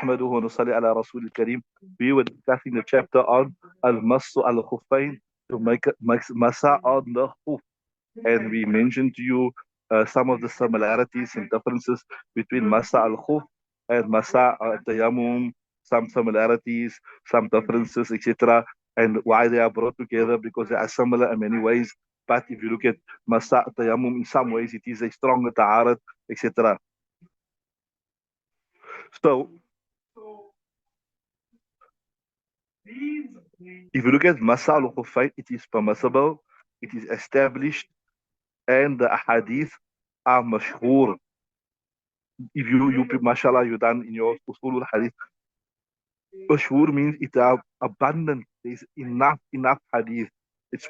نحمده ونصلي على رسول الكريم. We were discussing the chapter on al-masu al-khuffayn, to make masa on the khuf. And we mentioned to you some of the similarities and differences between masa al-khuf and masa al-tayammum, some similarities, some differences, etc. And why they are brought together, because they are similar in many ways. But if you look at masa al-tayammum, in some ways it is a stronger taharat, etc. So if you look at Masah al-Khuffayn, it is permissible, it is established, and the ahadith are mashhur. If you mashallah, you done in your usul al-hadith, mashhur means it are abundant. There's enough hadith. It's,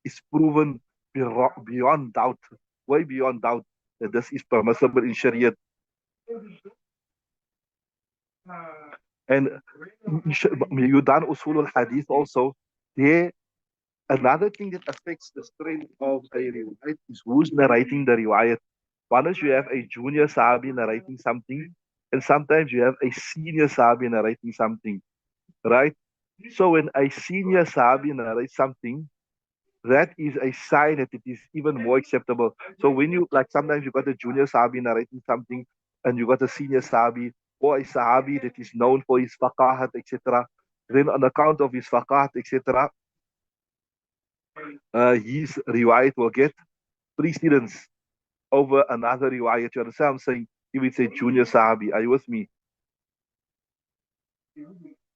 it's proven beyond doubt, way beyond doubt, that this is permissible in Sharia. And you done usul al-hadith also. There, another thing that affects the strength of a riwayat is who's narrating the riwayat. One is you have a junior sahabi narrating something, and sometimes you have a senior sahabi narrating something, right? So when a senior sahabi narrates something, that is a sign that it is even more acceptable. So when you, like, sometimes you got a junior sahabi narrating something, and you got a senior sahabi or a sahabi that is known for his faqahat, etc. Then on account of his faqahat, etc., his riwayat will get precedence over another riwayat. You understand what I'm saying? If it's a junior sahabi, are you with me?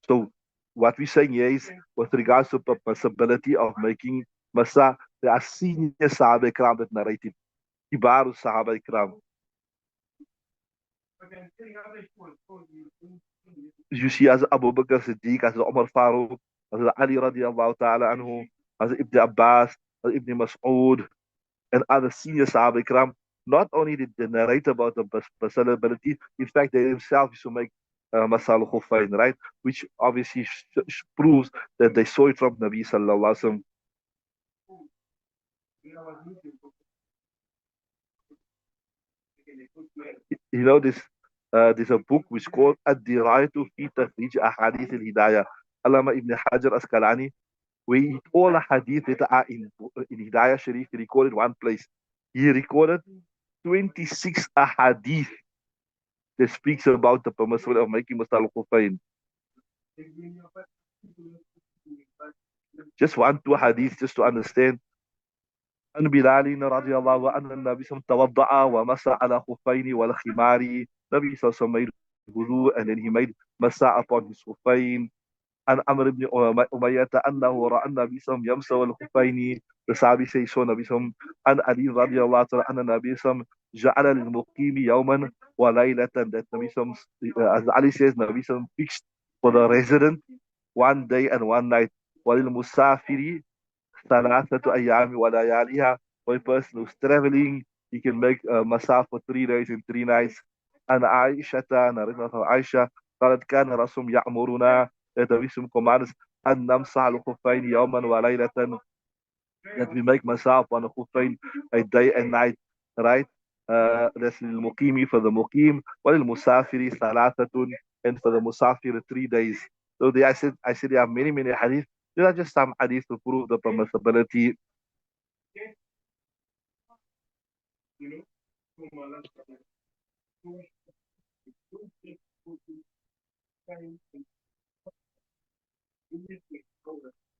So what we're saying here is, with regards to the possibility of making masa, there are senior sahaba ikram that narrated. Kibaru sahaba ikram. You see, as Abu Bakr Siddiq, as Umar Farooq, as Ali radiallahu ta'ala anhu, as Ibn Abbas, as Ibn Mas'ud, and other senior Sahaba Ikram, not only did they narrate about the possibility, in fact, they themselves used to make Masal Khufayn, right? Which obviously proves that they saw it from Nabi Sallallahu Alaihi Wasallam. You know, there's a book which is called Ad-Dirayatu fi Tafrij Ahadith al-Hidayah. Allama Ibn Hajar Asqalani, where all the hadith that are in Hidayah Sharif, he recorded one place. He recorded 26 ahadith that speaks about the permissibility of making Masal Khufayn. Just one, two hadith, just to understand. عن بلال رضي الله عنه النبي صلى الله عليه وسلم توضأ ومسح على خفين والخمار. Nabi صلى الله عليه وسلم made wudu, and then he made masa upon his خفين. عن عمرو بن أمية أنه رأى النبي صلى الله عليه وسلم يمسح الخفين. The Sahabi says, so Nabi صلى الله عليه وسلم. عن علي رضي الله عنه أن النبي صلى الله عليه وسلم جعل للمقيم يوما وليلة. That Nabi صلى الله عليه وسلم, as Ali says, Nabi صلى الله عليه وسلم fixed for the resident one day and one night. وللمسافر ثلاثة أيام ولياليها. For a person who's traveling, he can make Masah for 3 days and 3 nights. And Aisha, narrated from Aisha, قالت كان رسول يأمرنا, that the Wisdom commands, أن نمسح الخفين يوما وليلة, that we make Masah upon the Khufayn a day and night, right? That's للمقيم, for the muqim, وللمسافر ثلاثة, and for the musafir 3 days. So I said there are many hadith. There are just some hadith to prove the permissibility.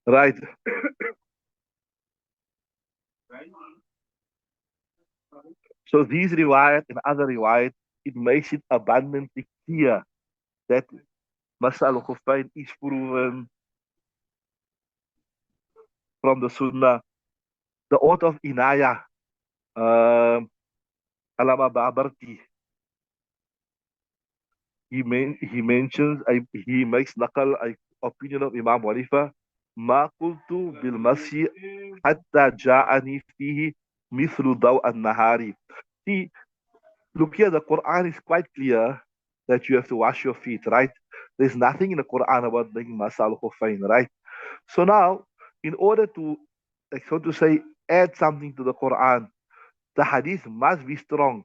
Right. So these riwayat and other riwayat, it makes it abundantly clear that Masal Khufayn is proven from the Sunnah. The author of Inayah, Alama Babarti, he mentions, he makes naqal a opinion of Imam Walifa, ما قلت بالمسي حتى جاءني فيه مثل ضوء النهار. See, look here, the Quran is quite clear that you have to wash your feet, right? There's nothing in the Quran about making masal khufayn, right? So now, in order to, like, so to say, add something to the Quran, the hadith must be strong.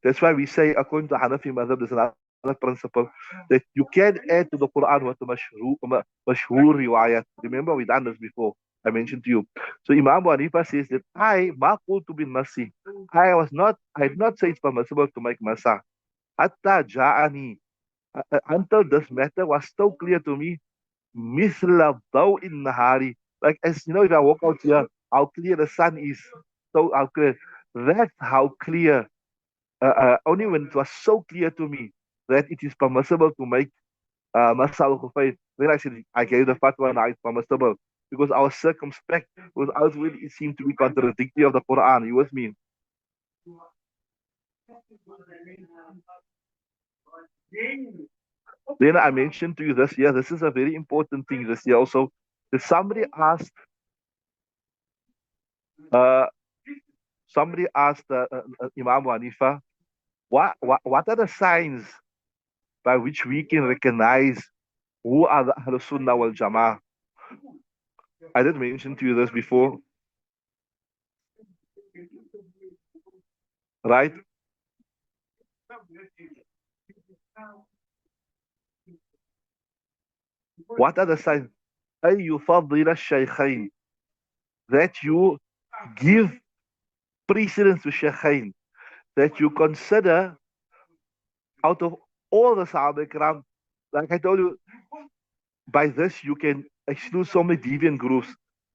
That's why we say, according to Hanafi Madhab, there's another principle that you can add to the Quran what the mashhur riwayat. Remember, we done this before. I mentioned to you. So Imam Abu Hanifa says that ma qultu bin masi. I did not say it's permissible to make masah. Hatta ja'ani. Until this matter was so clear to me, misla in nahari. Like, as you know, if I walk out here, how clear the sun is. So how clear. That's how clear. Only when it was so clear to me that it is permissible to make Masah al-Khufayn, then I said, I gave the fatwa now it's permissible. Because I was circumspect, because ultimately it seemed to be contradictory of the Quran. You with me? Then I mentioned to you this year, this is a very important thing this year also. That uh, somebody asked Imam Hanifa, what are the signs by which we can recognize who are the Ahlul Sunnah wal Jama'ah? I did mention to you this before, right? What are the signs? أن يفضل الشيخين, that you give precedence to Shaykhain, that you consider out of all the Sahaba Ikram, like I told you, by this you can exclude so many deviant groups.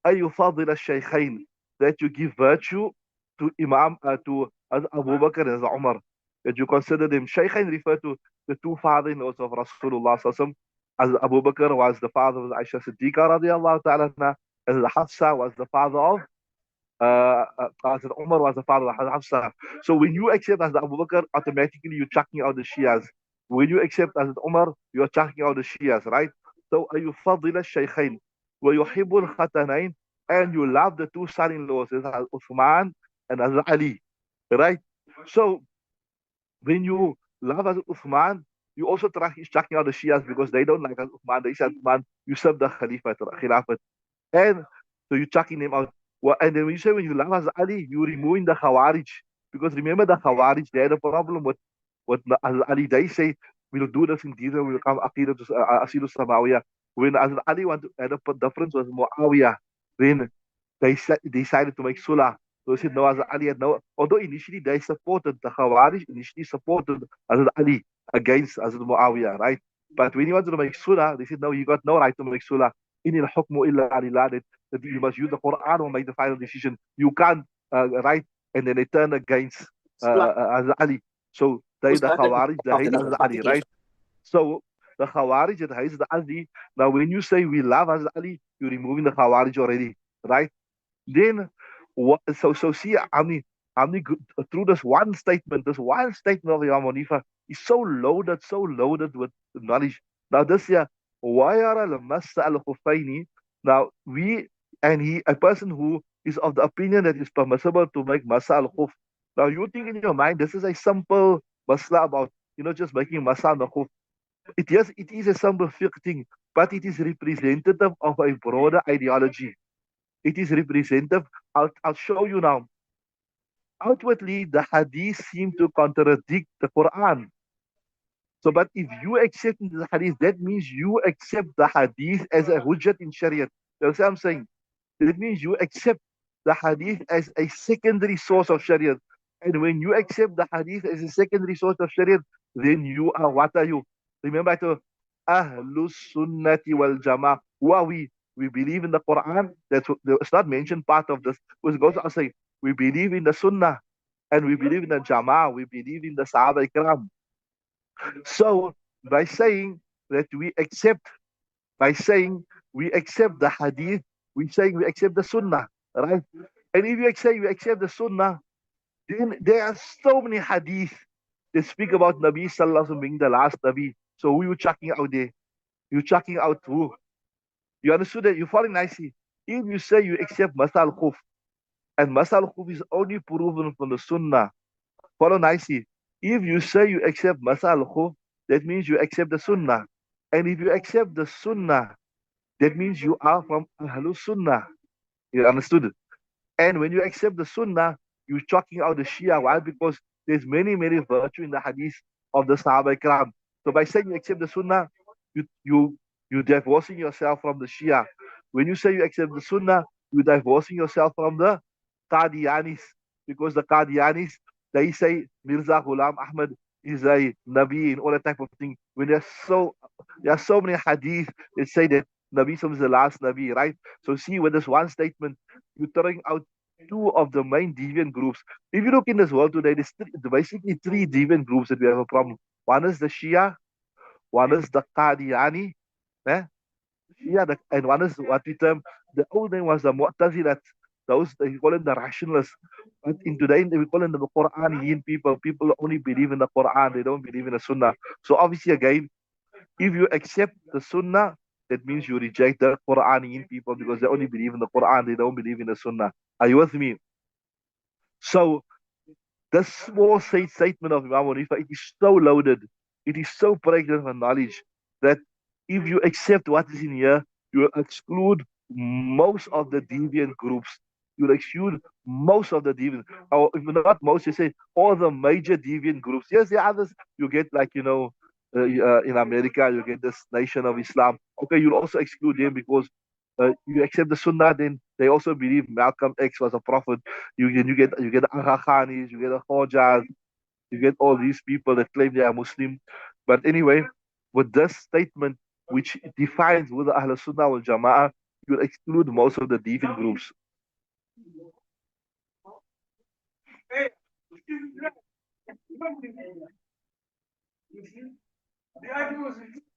أن يفضل الشيخين, that you give virtue to to Abu Bakr and Umar, that you consider them. Shaykhain refer to the two father-in-laws of Rasulullah Sallallahu Alaihi Wasallam, as Abu Bakr was the father of Aisha Siddiqa radiallahu ta'ala anha, as Hafsa was the father of Hazrat Umar was the father of Hafsa. So when you accept Hazrat Abu Bakr, automatically you're chucking out the Shias. When you accept Hazrat Umar, you're chucking out the Shias, right? So يفضل الشيخين ويحب الختنين, and you love the two son-in-laws, Hazrat Uthman and Hazrat Ali, right? So when you love Hazrat Uthman, you also chucking out the Shias because they don't like Hazrat Uthman. They said, Uthman, you serve the Khilafat. And so you're chucking them out. Well, and then when you say when you love Hazrat Ali, you're removing the Khawarij. Because remember the Khawarij, they had a problem with Hazrat Ali. They say, we'll do this in Dina, we'll come Aqidah to Asilu Samawiyah. When Hazrat Ali had a difference with Muawiyah, then they decided to make Sulah. So they said, no, Hazrat Ali had no. Although initially they supported, the Khawarij initially supported Hazrat Ali against Hazrat Muawiyah, right? But when he wanted to make Sulah, they said, no, you got no right to make Sulah. In al hukmu illa lillah, that you must use the Quran or make the final decision. You can't, right? And then they turn against Hazrat Ali. So they, the Khawarij, they hate Hazrat Ali, right? So the Khawarij that hates the Ali. Now, when you say we love Hazrat Ali, you're removing the Khawarij already, right? Then, so see, through this one statement of Imam Hanifa is so loaded with knowledge. Now, this year, وَيَرَى الْمَسَّ الْخُفَّيْنِ. Now, a person who is of the opinion that it's permissible to make Masah al-Khuf. Now, you think in your mind, this is a simple masla about, just making Masah al-Khuf. It is a simple fiqh thing, but it is representative of a broader ideology. It is representative. I'll show you now. Outwardly, the hadith seem to contradict the Quran. So, but if you accept the hadith, that means you accept the hadith as a hujjat in Sharia. That's what I'm saying. That means you accept the hadith as a secondary source of Sharia. And when you accept the hadith as a secondary source of Sharia, then you are, what are you? Remember, to Ahlus Sunnati wal Jama'ah. Who are we? We believe in the Quran. It's not mentioned part of this. It goes on saying, we believe in the Sunnah, and we believe in the Jama'ah. We believe in the Sahaba Ikram. So by saying that by saying we accept the hadith, we saying we accept the sunnah, right? And if you accept the sunnah, then there are so many hadith that speak about Nabi Sallallahu Alaihi Wasallam being the last Nabi. So who you chucking out there? You chucking out who? You understood that? You're following nicely. If you say you accept Masah al-Khuf, and Masah al-Khuf is only proven from the sunnah, follow nicely. If you say you accept Masah al-Khuf, that means you accept the sunnah. And if you accept the sunnah, that means you are from Ahlul Sunnah. You understood it? And when you accept the Sunnah, you're chucking out the Shia. Why? Because there's many virtue in the hadith of the Sahaba Ikram. So by saying you accept the Sunnah, you divorcing yourself from the Shia. When you say you accept the Sunnah, you're divorcing yourself from the Qadianis, because the Qadianis, they say Mirza Ghulam Ahmad is a Nabi and all that type of thing. When there are so many hadith that say that Nabi is the last Nabi, right? So see, with this one statement, you're throwing out two of the main deviant groups. If you look in this world today, there's basically three deviant groups that we have a problem. One is the Shia, one is the Qadiani, eh? Yeah, and one is what we term, the old name was the Mu'tazilat. Those they call them the rationalists. But in today we call them the Quraniyin people. People only believe in the Quran, they don't believe in the Sunnah. So obviously again, if you accept the Sunnah, that means you reject the Quraniyin people because they only believe in the Quran, they don't believe in the Sunnah. Are you with me? So this small statement of Imam Hanifa, it is so loaded, it is so pregnant with knowledge that if you accept what is in here, you will exclude most of the deviant groups. You will exclude most of the deviant, or if not most, you say all the major deviant groups. Yes, the others you get like in America you get this Nation of Islam. Okay, you'll also exclude them because you accept the Sunnah, then they also believe Malcolm X was a prophet. You get Aga Khanis, you get the Khojas, you get all these people that claim they are Muslim. But anyway, with this statement, which defines who the Ahl Sunnah wal Jama'ah, you exclude most of the deviant groups.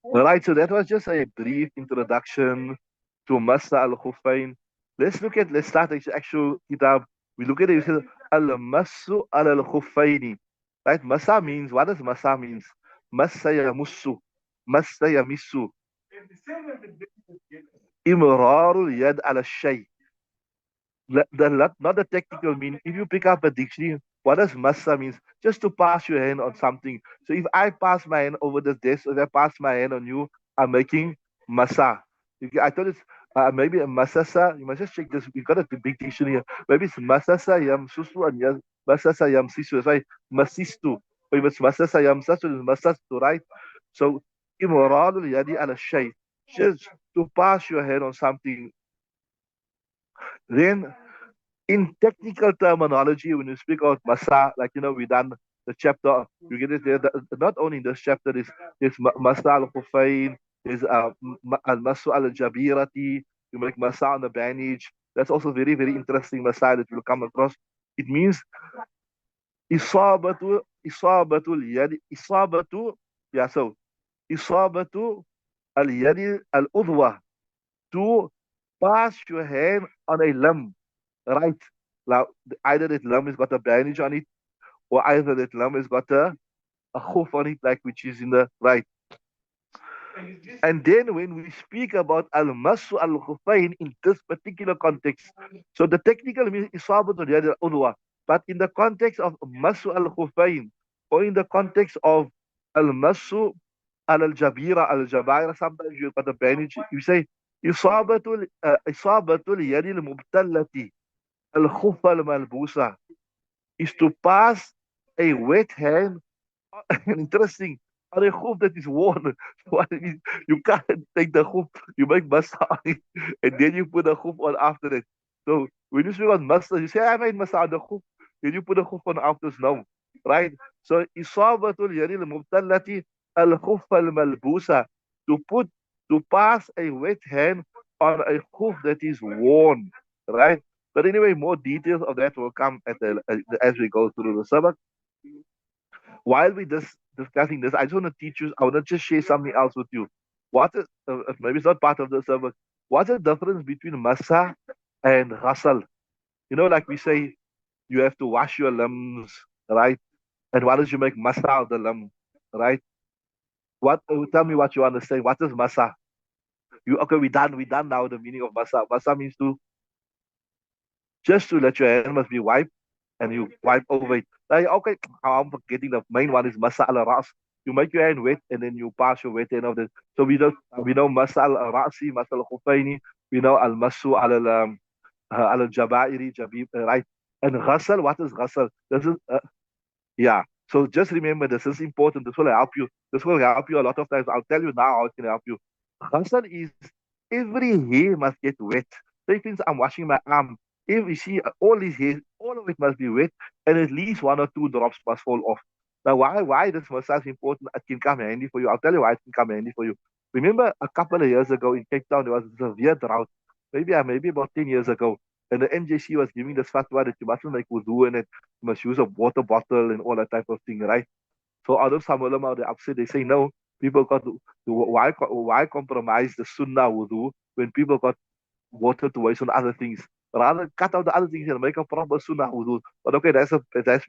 All right, so that was just a brief introduction to Masah al Khufain. Let's start the actual kitab. We look at it, we say al-Masu al Khufaini. Right? Masa means, what does Masa means? Massa yamussu. Massa yamissu. Imrarul yad ala shay. Not the technical meaning. If you pick up a dictionary, what does massa means? Just to pass your hand on something. So if I pass my hand over this desk, if I pass my hand on you, I'm making massa. I thought it's maybe a masasa. You must just check this. We've got a big dictionary here. Maybe it's masasa yam susu and yam masasa yam sisu. It's like masistu. Or if it's masasa yam sasu, it's masastu, right? So imoralul yadi ala shay. Just to pass your hand on something. Then in technical terminology, when you speak about Masah, like we done the chapter, you get it there. Not only in this chapter, there's Masah al Khufain, there's al Masu al Jabirati, you make Masah on the bandage. That's also very, very interesting Masah that you'll come across. It means isabatul yadi, yeah, so isabatu al yadi al udwa, to pass your hand on a limb, right? Now, either that lamb has got a bandage on it, or either that lamb has got a hoof on it, like which is in the right. And then when we speak about al-masu al-khufain in this particular context, so the technical means isabatu yad al-udwa, but in the context of masu al-khufain, or in the context of al-masu al-jabira, al-jabaira, sometimes you've got a bandage, you say isabatu yad al-mubtallati al-khufa al-malbusa, is to pass a wet hand, interesting, on a hoof that is worn. What it means, you can't take the hoof, you make masa on it, and then you put the hoof on after it. So when you speak on masa, you say, I made masa on the hoof, then you put the hoof on after, no. Right? So, isabatul yaril mubtallati al hoof al malbusa, to put, to pass a wet hand on a hoof that is worn. Right? But anyway, more details of that will come as we go through the sabbath. While we discussing this, I just want to teach you. I want to just share something else with you. What is maybe it's not part of the sabbath? What's the difference between masa and ghasal? Like we say, you have to wash your limbs, right? And why don't you make masa of the limb, right? What? Tell me what you understand. What is masa? You okay? We done now the meaning of masa. Masa means to just to let your hand must be wiped and you wipe over it. Like, okay, I'm forgetting the main one is masal al ras. You make your hand wet and then you pass your wet hand of it. So we know masal al rasi, masal al khufaini, we know al masu al jabairi, jabib, right? And ghasal, what is ghasal? This is yeah. So just remember, this is important. This will help you. This will help you a lot of times. I'll tell you now how it can help you. Ghasal is every hair must get wet. Say, things I'm washing my arm. If you see all these hairs, all of it must be wet, and at least one or two drops must fall off. Now, why this massage important? It can come handy for you. I'll tell you why it can come handy for you. Remember, a couple of years ago in Cape Town, there was a severe drought. Maybe about 10 years ago, and the MJC was giving this fatwa that you mustn't make wudu and it you must use a water bottle and all that type of thing, right? So although some ulama they're upset, they say no, people got to why compromise the sunnah wudu when people got water to waste on other things. Rather cut out the other things and make a proper sunnah wudu. But okay, that's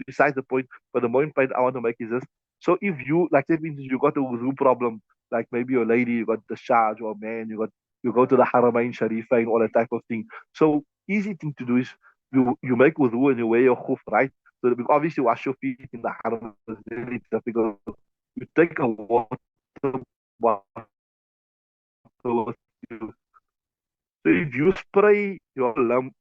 besides the point. But the main point I want to make is this. So if you like that means you got a wudu problem, like maybe you're a lady, you got discharge, or a man, you go to the Haramain Sharifa and all that type of thing. So easy thing to do is you make wudu and you wear your khuf, right? So obviously wash your feet in the haram is very difficult. You take a water bottle with you. So if you spray your lump,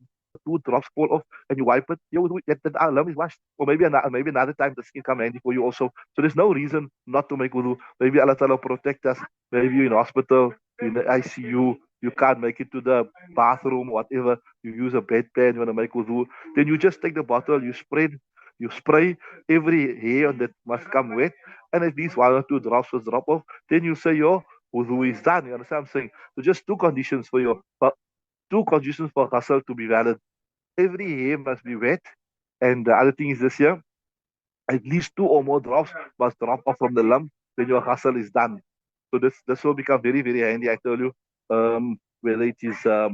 two drops fall off, and you wipe it, that lump is washed. Or maybe another time the skin come handy for you also. So there's no reason not to make wudu. Maybe Allah Ta'ala protect us. Maybe you're in hospital, in the ICU, you can't make it to the bathroom, whatever. You use a bedpan, you want to make wudu. Then you just take the bottle, you spray every hair that must come wet, and at least one or two drops will drop off. Then you say your wudu is done. You understand what I'm saying? So just two conditions for ghusl to be valid. Every hair must be wet, and the other thing is this year, at least two or more drops must drop off from the lump, then your ghusl is done. So this will become very, very handy, I tell you. Whether it is for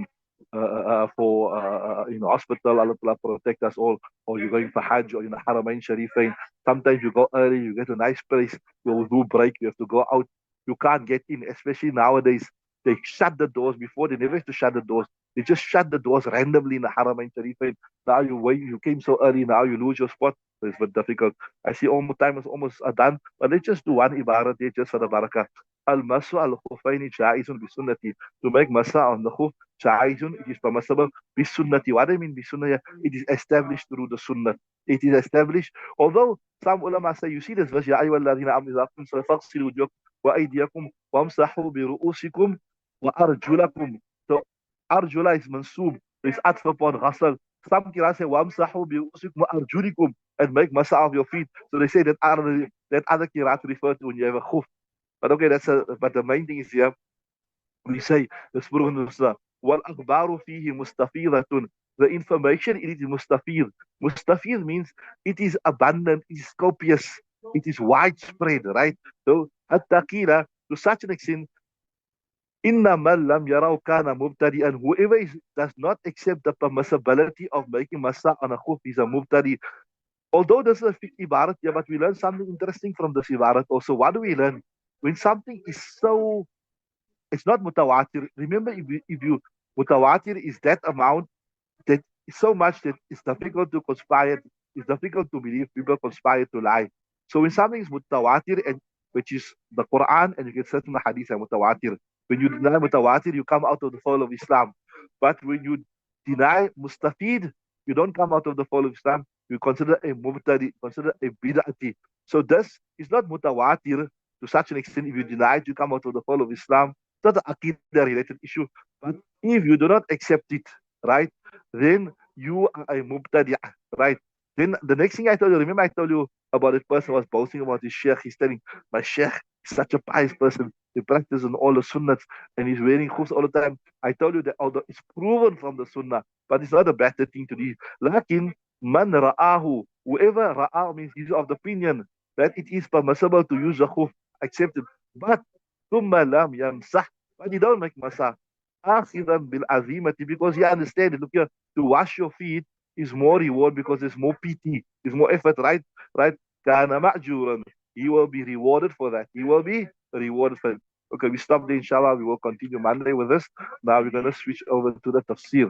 in hospital, Allah Ta'ala protect us all, or you're going for Hajj or in the Haramain Sharifain. Sometimes you go early, you get a nice place, you'll do break, you have to go out, you can't get in, especially nowadays. They shut the doors before, they never used to shut the doors. They just shut the doors randomly in the Haramain Sharifain. Now you came so early, now you lose your spot. So it's very difficult. I see almost time is almost done, but let's just do one ibarat here just for the barakah. Al-masu al-khufaini ja'izun bi sunnati. To make masa on the khuf, ja'izun, it is permissible bi sunnati. What do I mean bi sunnah? It is established through the sunnah. It is established. Although some ulama say, you see this verse, Ya ayyuha alladhina amanu idha qumtum faghsilu wujuhakum wa aydiyakum wamsahu bi ru'usikum wa arjulakum. So arjula is mansub. It's atf upon ghasal. Some kira say wamsahu bi ru'usikum wa arjulikum, and make masa of your feet. So they say that other kirat refer to when you have a khuf. But okay, but the main thing is here, we say the Surah Nusra, wal akhbaru fihi mustafidatun. The information it is mustafid. Mustafid means it is abundant, it is copious, it is widespread, right? So at-taqila, to such an extent, inna man lam yarau kana mubtadi'an. Whoever does not accept the permissibility of making masa on a khuf is a mubtadi. Although this is a fiqh ibarat, yeah, but we learn something interesting from this ibarat also. What do we learn? When something is so, it's not mutawatir. Remember, if you mutawatir is that amount that is so much that it's difficult to conspire, it's difficult to believe people conspire to lie. So when something is mutawatir, and which is the Quran, and you get certain hadith are mutawatir. When you deny mutawatir, you come out of the fold of Islam. But when you deny mustafid, you don't come out of the fold of Islam. You consider a mubtadi, consider a bid'ati. So this is not mutawatir to such an extent. If you deny it, you come out of the fold of Islam. It's not an aqidah related issue. But if you do not accept it, right, then you are a mubtadi', right? Then the next thing I told you, remember I told you about this person was boasting about his sheikh. He's telling, my sheikh is such a pious person. He practices all the sunnahs and he's wearing khufs all the time. I told you that although it's proven from the sunnah, but it's not a better thing to do. Lakin man ra'ahu, whoever ra'ah means he's of the opinion that it is permissible to use the khuf, accepted. But thumma lam yamsah, but you don't make masah. Akhidan bil azimati, because you understand it. Look here, to wash your feet is more reward because there's more PT, there's more effort, right? Right? Kana ma'juran. He will be rewarded for that. He will be rewarded for it. Okay, we stop there, inshallah. We will continue Monday with this. Now we're going to switch over to the tafsir.